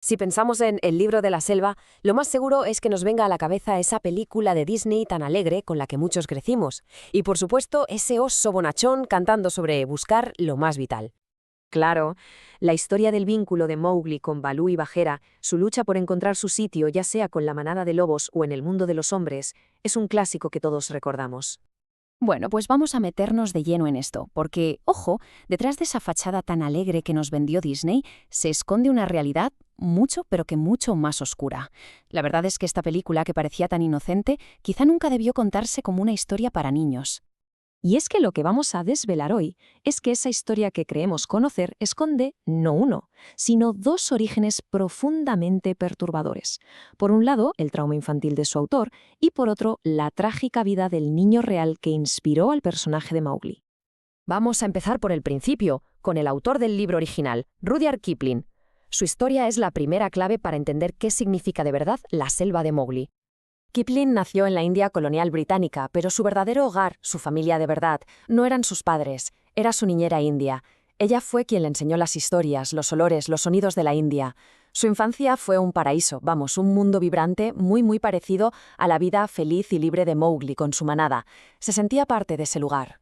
Si pensamos en El libro de la selva, lo más seguro es que nos venga a la cabeza esa película de Disney tan alegre con la que muchos crecimos. Y por supuesto, ese oso bonachón cantando sobre buscar lo más vital. Claro, la historia del vínculo de Mowgli con Balú y Bagheera, su lucha por encontrar su sitio, ya sea con la manada de lobos o en el mundo de los hombres, es un clásico que todos recordamos. Bueno, pues vamos a meternos de lleno en esto, porque, ojo, detrás de esa fachada tan alegre que nos vendió Disney, se esconde una realidad mucho, pero que mucho más oscura. La verdad es que esta película, que parecía tan inocente, quizá nunca debió contarse como una historia para niños. Y es que lo que vamos a desvelar hoy es que esa historia que creemos conocer esconde no uno, sino dos orígenes profundamente perturbadores. Por un lado, el trauma infantil de su autor, y por otro, la trágica vida del niño real que inspiró al personaje de Mowgli. Vamos a empezar por el principio, con el autor del libro original, Rudyard Kipling. Su historia es la primera clave para entender qué significa de verdad la selva de Mowgli. Kipling nació en la India colonial británica, pero su verdadero hogar, su familia de verdad, no eran sus padres, era su niñera india. Ella fue quien le enseñó las historias, los olores, los sonidos de la India. Su infancia fue un paraíso, vamos, un mundo vibrante muy parecido a la vida feliz y libre de Mowgli con su manada. Se sentía parte de ese lugar.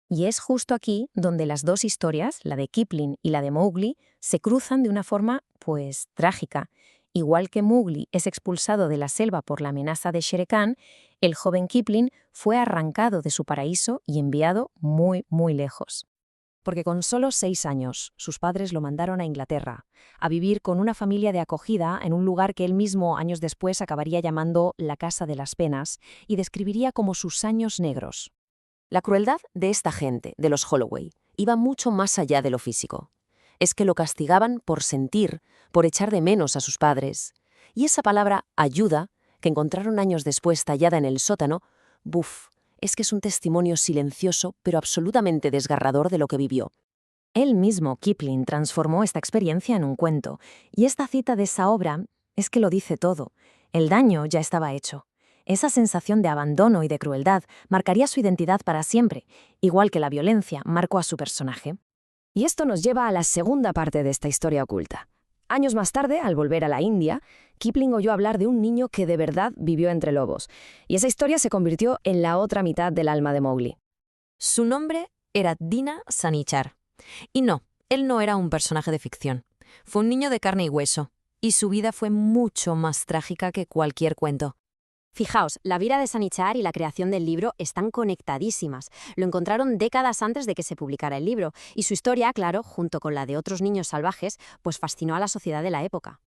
Y es justo aquí donde las dos historias, la de Kipling y la de Mowgli, se cruzan de una forma, pues, trágica. Igual que Mowgli es expulsado de la selva por la amenaza de Shere Khan, el joven Kipling fue arrancado de su paraíso y enviado muy lejos. Porque con solo 6 años, sus padres lo mandaron a Inglaterra, a vivir con una familia de acogida en un lugar que él mismo años después acabaría llamando la Casa de las Penas y describiría como sus años negros. La crueldad de esta gente, de los Holloway, iba mucho más allá de lo físico. Es que lo castigaban por sentir, por echar de menos a sus padres. Y esa palabra ayuda, que encontraron años después tallada en el sótano, es que es un testimonio silencioso pero absolutamente desgarrador de lo que vivió. Él mismo, Kipling, transformó esta experiencia en un cuento, y esta cita de esa obra es que lo dice todo. El daño ya estaba hecho. Esa sensación de abandono y de crueldad marcaría su identidad para siempre, igual que la violencia marcó a su personaje. Y esto nos lleva a la segunda parte de esta historia oculta. Años más tarde, al volver a la India, Kipling oyó hablar de un niño que de verdad vivió entre lobos, y esa historia se convirtió en la otra mitad del alma de Mowgli. Su nombre era Dina Sanichar. Y no, él no era un personaje de ficción. Fue un niño de carne y hueso, y su vida fue mucho más trágica que cualquier cuento. Fijaos, la vida de Sanichar y la creación del libro están conectadísimas. Lo encontraron décadas antes de que se publicara el libro, y su historia, claro, junto con la de otros niños salvajes, pues fascinó a la sociedad de la época.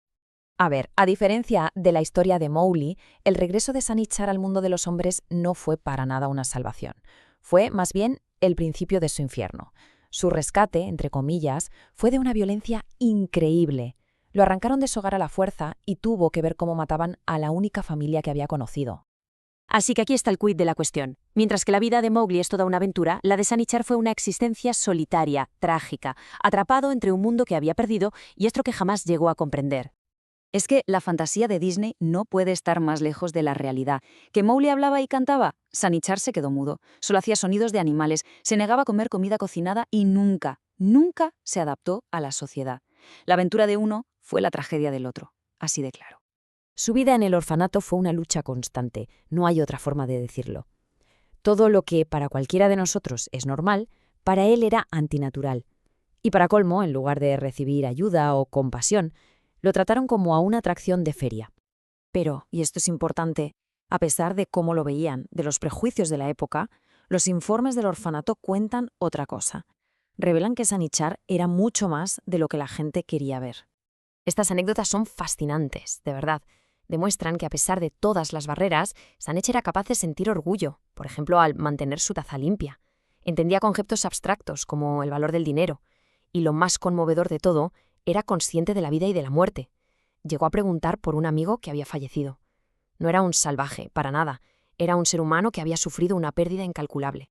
A ver, a diferencia de la historia de Mowgli, el regreso de Sanichar al mundo de los hombres no fue para nada una salvación. Fue, más bien, el principio de su infierno. Su rescate, entre comillas, fue de una violencia increíble. Lo arrancaron de su hogar a la fuerza y tuvo que ver cómo mataban a la única familia que había conocido. Así que aquí está el quid de la cuestión. Mientras que la vida de Mowgli es toda una aventura, la de Sanichar fue una existencia solitaria, trágica, atrapado entre un mundo que había perdido y esto que jamás llegó a comprender. Es que la fantasía de Disney no puede estar más lejos de la realidad. ¿Que Mowgli hablaba y cantaba? Sanichar se quedó mudo. Solo hacía sonidos de animales, se negaba a comer comida cocinada y nunca se adaptó a la sociedad. La aventura de uno fue la tragedia del otro. Así de claro. Su vida en el orfanato fue una lucha constante, no hay otra forma de decirlo. Todo lo que para cualquiera de nosotros es normal, para él era antinatural. Y para colmo, en lugar de recibir ayuda o compasión, lo trataron como a una atracción de feria. Pero, y esto es importante, a pesar de cómo lo veían, de los prejuicios de la época, los informes del orfanato cuentan otra cosa. Revelan que Sanichar era mucho más de lo que la gente quería ver. Estas anécdotas son fascinantes, de verdad. Demuestran que a pesar de todas las barreras, Sanichar era capaz de sentir orgullo, por ejemplo, al mantener su taza limpia. Entendía conceptos abstractos como el valor del dinero. Y lo más conmovedor de todo, era consciente de la vida y de la muerte. Llegó a preguntar por un amigo que había fallecido. No era un salvaje, para nada. Era un ser humano que había sufrido una pérdida incalculable.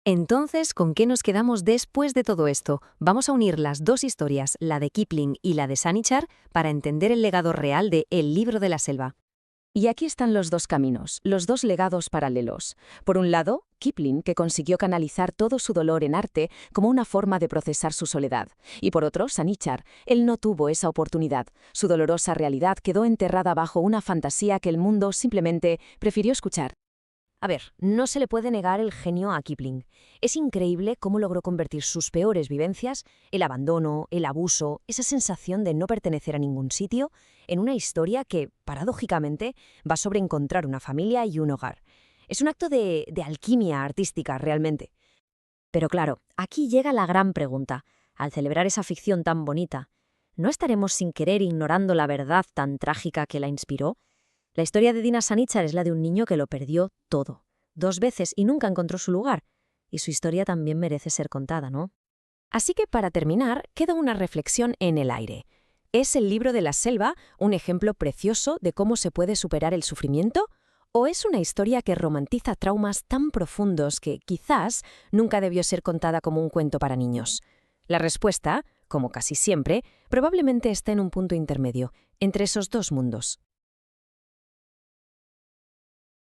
Entonces, ¿con qué nos quedamos después de todo esto? Vamos a unir las dos historias, la de Kipling y la de Sanichar, para entender el legado real de El libro de la selva. Y aquí están los dos caminos, los dos legados paralelos. Por un lado, Kipling, que consiguió canalizar todo su dolor en arte como una forma de procesar su soledad. Y por otro, Sanichar, él no tuvo esa oportunidad. Su dolorosa realidad quedó enterrada bajo una fantasía que el mundo simplemente prefirió escuchar. A ver, no se le puede negar el genio a Kipling. Es increíble cómo logró convertir sus peores vivencias, el abandono, el abuso, esa sensación de no pertenecer a ningún sitio, en una historia que, paradójicamente, va sobre encontrar una familia y un hogar. Es un acto de alquimia artística, realmente. Pero claro, aquí llega la gran pregunta. Al celebrar esa ficción tan bonita, ¿no estaremos sin querer ignorando la verdad tan trágica que la inspiró? La historia de Dina Sanichar es la de un niño que lo perdió todo, 2 veces y nunca encontró su lugar. Y su historia también merece ser contada, ¿no? Así que para terminar, queda una reflexión en el aire. ¿Es el libro de la selva un ejemplo precioso de cómo se puede superar el sufrimiento? ¿O es una historia que romantiza traumas tan profundos que, quizás, nunca debió ser contada como un cuento para niños? La respuesta, como casi siempre, probablemente está en un punto intermedio, entre esos dos mundos.